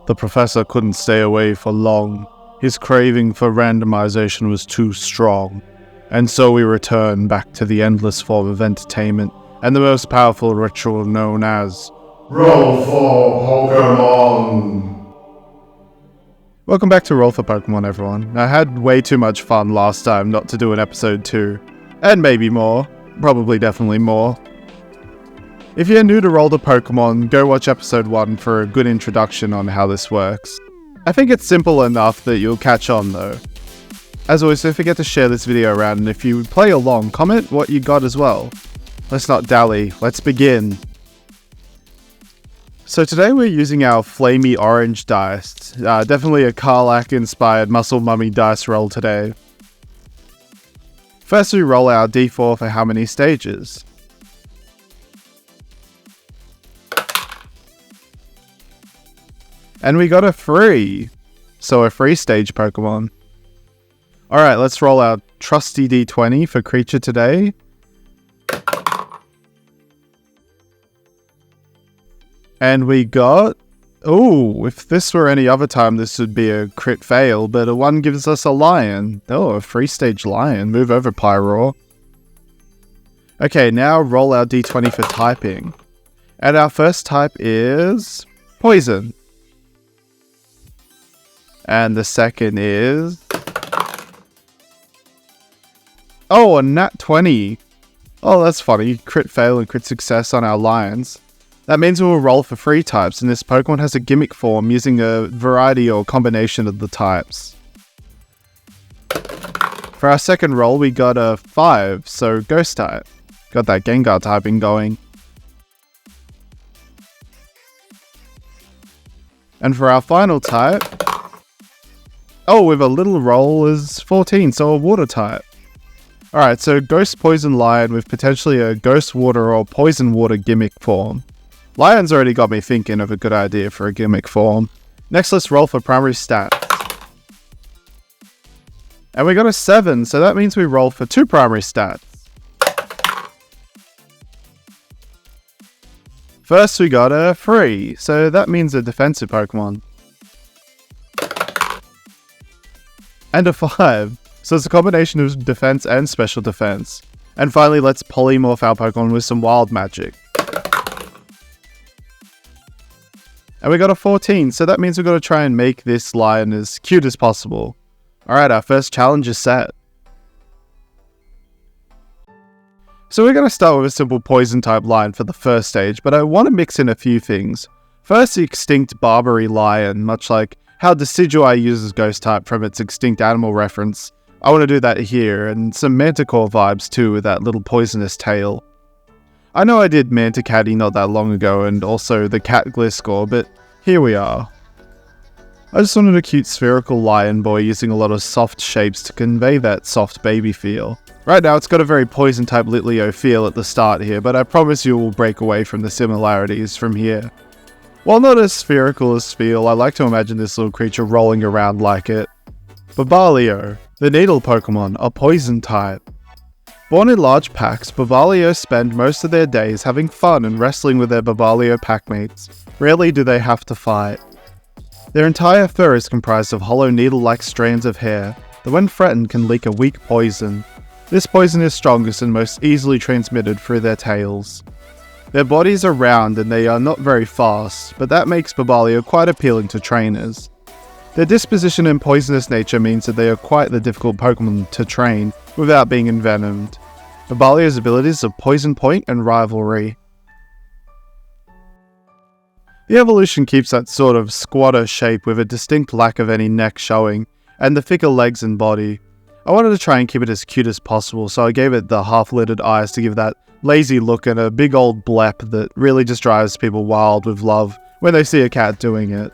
The professor couldn't stay away for long. His craving for randomization was too strong. And so we return back to the endless form of entertainment and the most powerful ritual known as Roll for Pokemon! Welcome back to Roll for Pokemon, everyone. I had way too much fun last time not to do an episode 2. And maybe more. Probably definitely more. If you're new to Roll the Pokemon, go watch episode 1 for a good introduction on how this works. I think it's simple enough that you'll catch on though. As always, don't forget to share this video around, and if you play along, comment what you got as well. Let's not dally, let's begin. So today we're using our flamey orange dice. Definitely a Karlach inspired muscle mummy dice roll today. First we roll our d4 for how many stages. And we got a 3. So a 3-stage Pokemon. Alright, let's roll our trusty d20 for creature today. And we got... Ooh, if this were any other time this would be a crit fail, but a 1 gives us a lion. Oh, a 3-stage lion. Move over, Pyroar. Okay, now roll our d20 for typing. And our first type is... Poison. And the second is... Oh, a nat 20. Oh, that's funny. Crit fail and crit success on our lions. That means we will roll for 3 types, and this Pokemon has a gimmick form using a variety or combination of the types. For our second roll, we got a 5, so Ghost type. Got that Gengar typing going. And for our final type... Oh, with a little roll is 14, so a Water type. Alright, so Ghost Poison Lion with potentially a Ghost Water or Poison Water gimmick form. Lion's already got me thinking of a good idea for a gimmick form. Next, let's roll for primary stats. And we got a 7, so that means we roll for 2 primary stats. First, we got a 3, so that means a defensive Pokemon. And a 5. So it's a combination of defense and special defense. And finally, let's polymorph our Pokemon with some wild magic. And we got a 14, so that means we've got to try and make this lion as cute as possible. Alright, our first challenge is set. So we're going to start with a simple poison type lion for the first stage, but I want to mix in a few things. First, the extinct Barbary lion, much like how Decidueye uses ghost type from its extinct animal reference. I want to do that here, and some Manticore vibes too with that little poisonous tail. I know I did Manticatty not that long ago, and also the Cat Gliscor, but here we are. I just wanted a cute spherical lion boy using a lot of soft shapes to convey that soft baby feel. Right now it's got a very poison type Litleo feel at the start here, but I promise you we'll break away from the similarities from here. While not as spherical as feel, I like to imagine this little creature rolling around like it. Babalio, the needle Pokemon, a poison type. Born in large packs, Babalio spend most of their days having fun and wrestling with their Babalio packmates. Rarely do they have to fight. Their entire fur is comprised of hollow needle-like strands of hair that when threatened can leak a weak poison. This poison is strongest and most easily transmitted through their tails. Their bodies are round and they are not very fast, but that makes Babalio quite appealing to trainers. Their disposition and poisonous nature means that they are quite the difficult Pokemon to train without being envenomed. Babalio's abilities are Poison Point and Rivalry. The evolution keeps that sort of squatter shape with a distinct lack of any neck showing, and the thicker legs and body. I wanted to try and keep it as cute as possible, so I gave it the half-lidded eyes to give that lazy look and a big old blep that really just drives people wild with love when they see a cat doing it.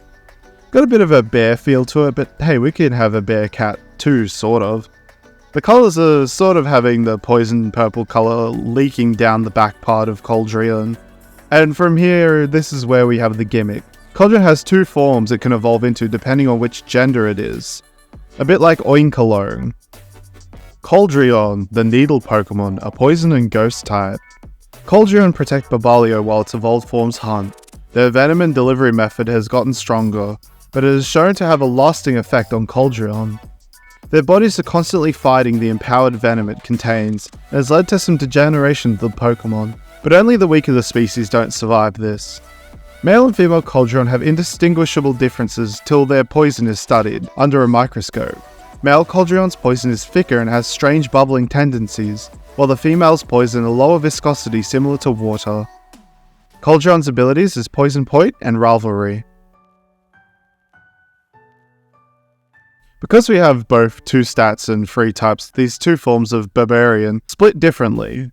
Got a bit of a bear feel to it, but hey, we can have a bear cat too, sort of. The colours are sort of having the poison purple colour leaking down the back part of Cauldron. And from here, this is where we have the gimmick. Cauldron has 2 forms it can evolve into depending on which gender it is. A bit like Oinkologne. Cauldron, the needle Pokemon, a poison and ghost type. Cauldron protect Babalio while its evolved forms hunt. Their venom and delivery method has gotten stronger. but it is shown to have a lasting effect on Cauldron. Their bodies are constantly fighting the empowered venom it contains, and has led to some degeneration of the Pokemon, but only the weak of the species don't survive this. Male and female Cauldron have indistinguishable differences till their poison is studied under a microscope. Male Cauldron's poison is thicker and has strange bubbling tendencies, while the female's poison a lower viscosity similar to water. Cauldron's abilities is Poison Point and Rivalry. Because we have both 2 stats and 3 types, these 2 forms of Barbarian split differently.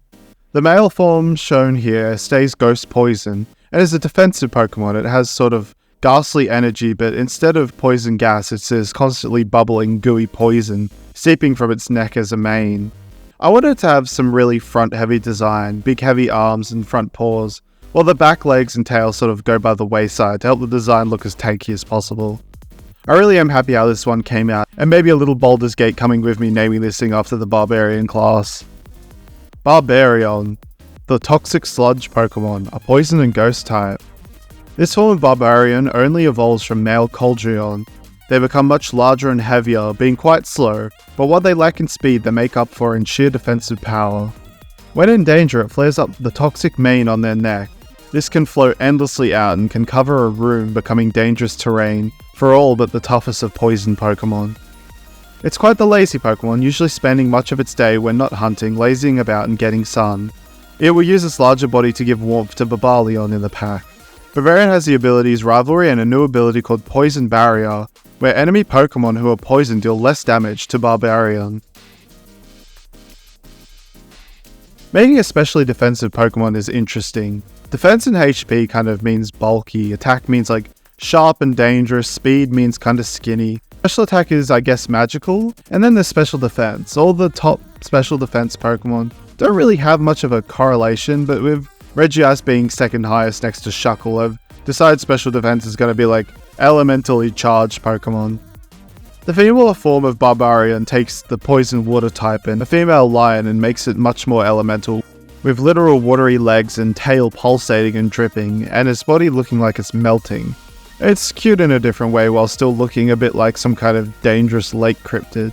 The male form shown here stays Ghost Poison, and is a defensive Pokemon. It has sort of ghastly energy, but instead of poison gas, it says constantly bubbling gooey poison, seeping from its neck as a mane. I wanted it to have some really front-heavy design, big heavy arms and front paws, while the back legs and tail sort of go by the wayside to help the design look as tanky as possible. I really am happy how this one came out, and maybe a little Baldur's Gate coming with me naming this thing after the Barbarian class. Barbarian, the toxic sludge Pokemon, a poison and ghost type. This form of Barbarian only evolves from male Cauldron. They become much larger and heavier, being quite slow, but what they lack in speed they make up for in sheer defensive power. When in danger, it flares up the toxic mane on their neck. This can flow endlessly out and can cover a room, becoming dangerous terrain for all but the toughest of poison Pokemon. It's quite the lazy Pokemon, usually spending much of its day when not hunting, lazying about and getting sun. It will use its larger body to give warmth to Barbarian in the pack. Barbarian has the abilities Rivalry and a new ability called Poison Barrier, where enemy Pokemon who are poisoned deal less damage to Barbarian. Making a specially defensive Pokemon is interesting. Defense and HP kind of means bulky, attack means like sharp and dangerous, speed means kinda skinny. Special attack is, I guess, magical, and then there's special defense. All the top special defense Pokemon don't really have much of a correlation, but with Regice being second highest next to Shuckle, I've decided special defense is going to be like elementally charged Pokemon. The female form of Barbarian takes the poison water type and a female lion and makes it much more elemental, with literal watery legs and tail pulsating and dripping, and its body looking like it's melting. It's cute in a different way while still looking a bit like some kind of dangerous lake cryptid.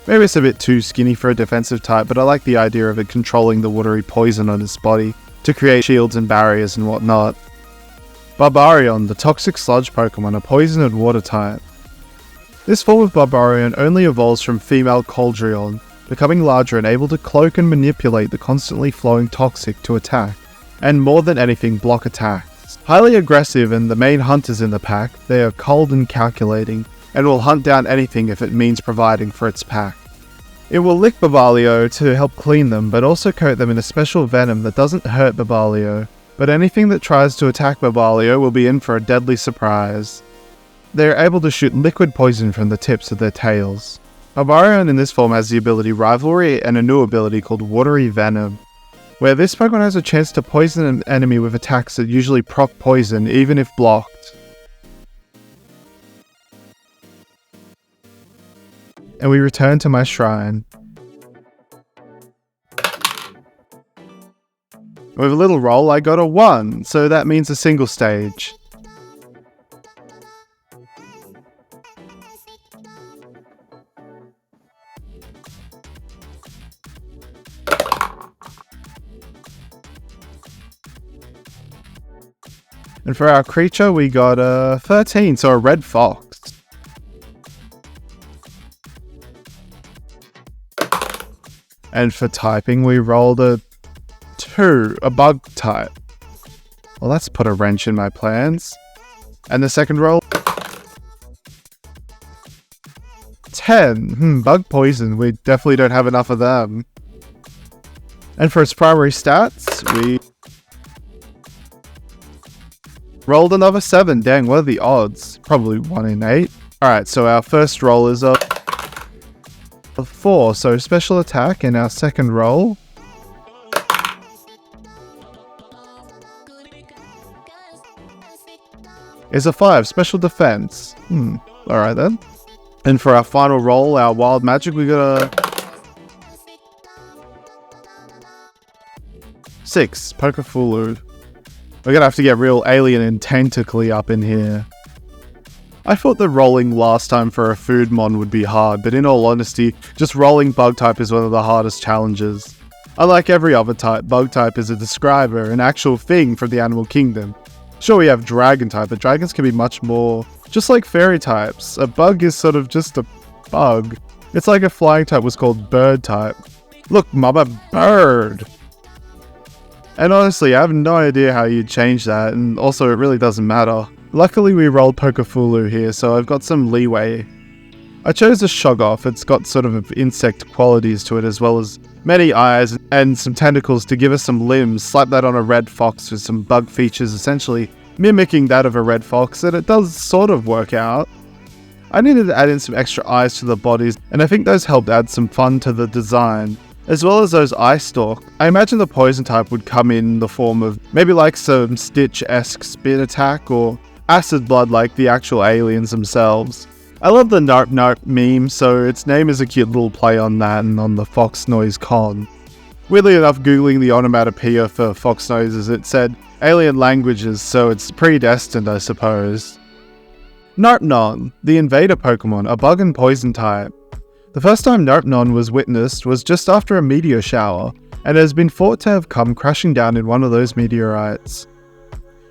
Maybe it's a bit too skinny for a defensive type, but I like the idea of it controlling the watery poison on its body to create shields and barriers and whatnot. Barbarian, the toxic sludge Pokemon, a poison and water type. This form of Barbarian only evolves from female Cauldron, becoming larger and able to cloak and manipulate the constantly flowing toxic to attack, and more than anything block attacks. Highly aggressive and the main hunters in the pack, they are cold and calculating, and will hunt down anything if it means providing for its pack. It will lick Babalio to help clean them, but also coat them in a special venom that doesn't hurt Babalio, but anything that tries to attack Babalio will be in for a deadly surprise. They are able to shoot liquid poison from the tips of their tails. Barbarian in this form has the ability Rivalry and a new ability called Watery Venom, where this Pokemon has a chance to poison an enemy with attacks that usually proc poison even if blocked. And we return to my shrine. With a little roll I got a 1, so that means a single stage. And for our creature, we got a 13, so a red fox. And for typing, we rolled a 2, a bug type. Well, that's put a wrench in my plans. And the second roll, 10. Bug poison. We definitely don't have enough of them. And for its primary stats, we rolled another 7. Dang, what are the odds? Probably 1 in 8. Alright, so our first roll is a 4, so special attack, and our second roll is a 5, special defense. Alright then. And for our final roll, our wild magic, we got a 6, Pokefulu. We're gonna have to get real alien and tentacly up in here. I thought the rolling last time for a food mon would be hard, but in all honesty, just rolling bug type is one of the hardest challenges. Unlike every other type, bug type is a describer, an actual thing from the animal kingdom. Sure, we have dragon type, but dragons can be much more. Just like fairy types, a bug is sort of just a bug. It's like a flying type was called bird type. Look, mama, bird! And honestly, I have no idea how you'd change that, and also it really doesn't matter. Luckily we rolled Pokafulu here, so I've got some leeway. I chose a Shoggoth. It's got sort of insect qualities to it, as well as many eyes and some tentacles to give us some limbs. Slap that on a red fox with some bug features, essentially mimicking that of a red fox, and it does sort of work out. I needed to add in some extra eyes to the bodies, and I think those helped add some fun to the design, as well as those eye stalk. I imagine the poison type would come in the form of maybe like some Stitch-esque spit attack, or acid blood like the actual aliens themselves. I love the Narp Narp meme, so its name is a cute little play on that and on the fox noise con. Weirdly enough, googling the onomatopoeia for fox noises, it said alien languages, so it's predestined, I suppose. Narpnon, the invader Pokemon, a bug and poison type. The first time Narpnon was witnessed was just after a meteor shower, and has been thought to have come crashing down in one of those meteorites.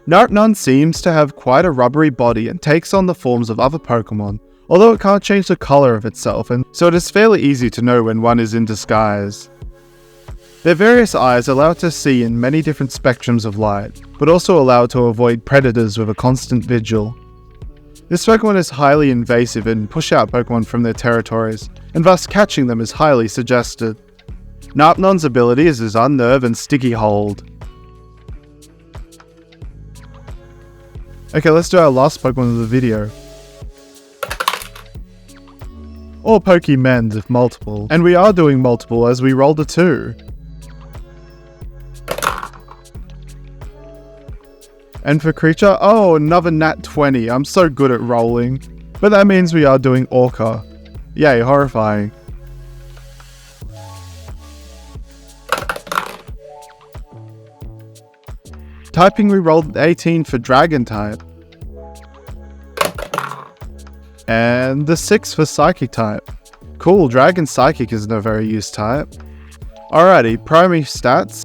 Narpnon seems to have quite a rubbery body and takes on the forms of other Pokemon, although it can't change the colour of itself, and so it is fairly easy to know when one is in disguise. Their various eyes allow it to see in many different spectrums of light, but also allow it to avoid predators with a constant vigil. This Pokemon is highly invasive and push out Pokemon from their territories, and thus catching them is highly suggested. Narpnon's ability is his Unnerve and Sticky Hold. Okay, let's do our last Pokemon of the video. Or Pokemons if multiple. And we are doing multiple as we rolled a 2. And for creature, oh, another nat 20. I'm so good at rolling. But that means we are doing Orca. Yay, horrifying. Typing, we rolled 18 for Dragon type. And the 6 for Psychic type. Cool, Dragon Psychic isn't a very used type. Alrighty, primary stats.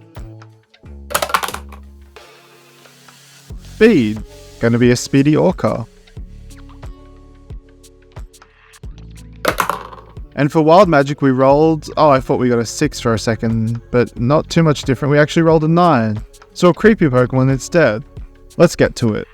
Speed, gonna be a speedy Orca. And for Wild Magic we rolled, oh, I thought we got a 6 for a second, but not too much different, we actually rolled a 9. So a creepy Pokemon instead. Let's get to it.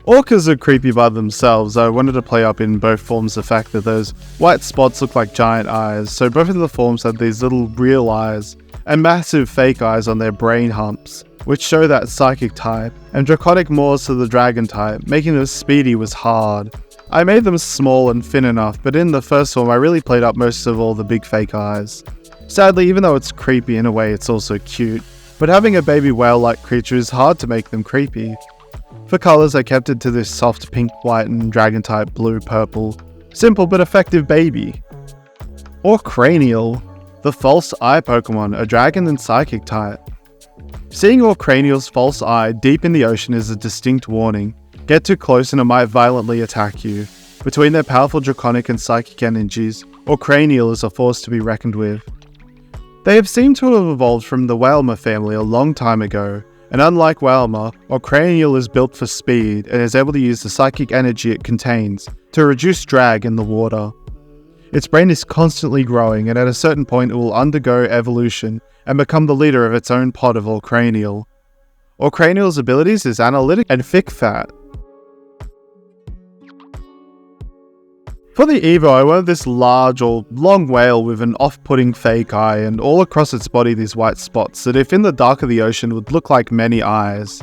Orcas are creepy by themselves. I wanted to play up in both forms the fact that those white spots look like giant eyes, so both of the forms had these little real eyes, and massive fake eyes on their brain humps, which show that Psychic type, and Draconic Maws to the Dragon type. Making them speedy was hard. I made them small and thin enough, but in the first form I really played up most of all the big fake eyes. Sadly, even though it's creepy in a way, it's also cute. But having a baby whale-like creature is hard to make them creepy. For colours, I kept it to this soft pink, white, and dragon-type blue, purple. Simple but effective baby. Or Cranial, the false eye Pokemon, a dragon and psychic type. Seeing Cranial's false eye deep in the ocean is a distinct warning. Get too close and it might violently attack you. Between their powerful draconic and psychic energies, Cranial is a force to be reckoned with. They have seemed to have evolved from the Wailmer family a long time ago, and unlike Wailmer, Cranial is built for speed and is able to use the psychic energy it contains to reduce drag in the water. Its brain is constantly growing, and at a certain point it will undergo evolution and become the leader of its own pod of Cranial. Cranial's abilities is Analytic and Thick Fat. For the Evo, I wanted this large or long whale with an off-putting fake eye and all across its body these white spots that if in the dark of the ocean would look like many eyes.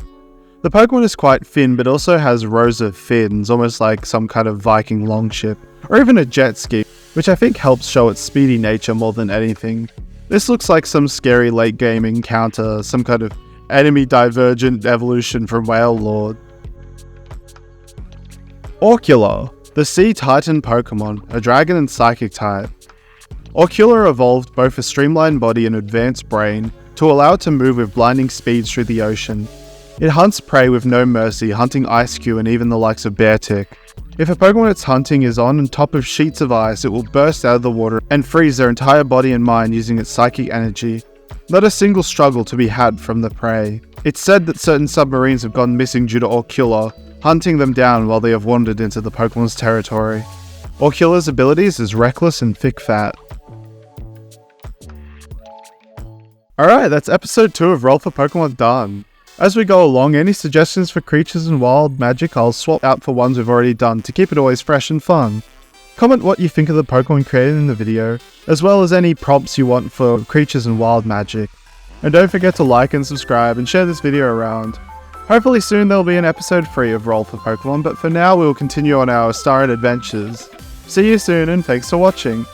The Pokemon is quite thin but also has rows of fins, almost like some kind of Viking longship, or even a jet ski, which I think helps show its speedy nature more than anything. This looks like some scary late game encounter, some kind of enemy divergent evolution from Whale Lord. Orcula, the Sea Titan Pokemon, a dragon and psychic type. Orcula evolved both a streamlined body and advanced brain to allow it to move with blinding speeds through the ocean. It hunts prey with no mercy, hunting Ice-Q and even the likes of Beartick. If a Pokemon it's hunting is on top of sheets of ice, it will burst out of the water and freeze their entire body and mind using its psychic energy. Not a single struggle to be had from the prey. It's said that certain submarines have gone missing due to Orkilla, hunting them down while they have wandered into the Pokemon's territory. Orkilla's abilities is reckless and thick fat. Alright, that's episode 2 of Roll for Pokemon done. As we go along, any suggestions for creatures and wild magic I'll swap out for ones we've already done to keep it always fresh and fun. Comment what you think of the Pokemon created in the video, as well as any prompts you want for creatures and wild magic. And don't forget to like and subscribe and share this video around. Hopefully soon there'll be an episode 3 of Roll for Pokemon, but for now we will continue on our Starred adventures. See you soon and thanks for watching.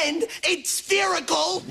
And it's spherical.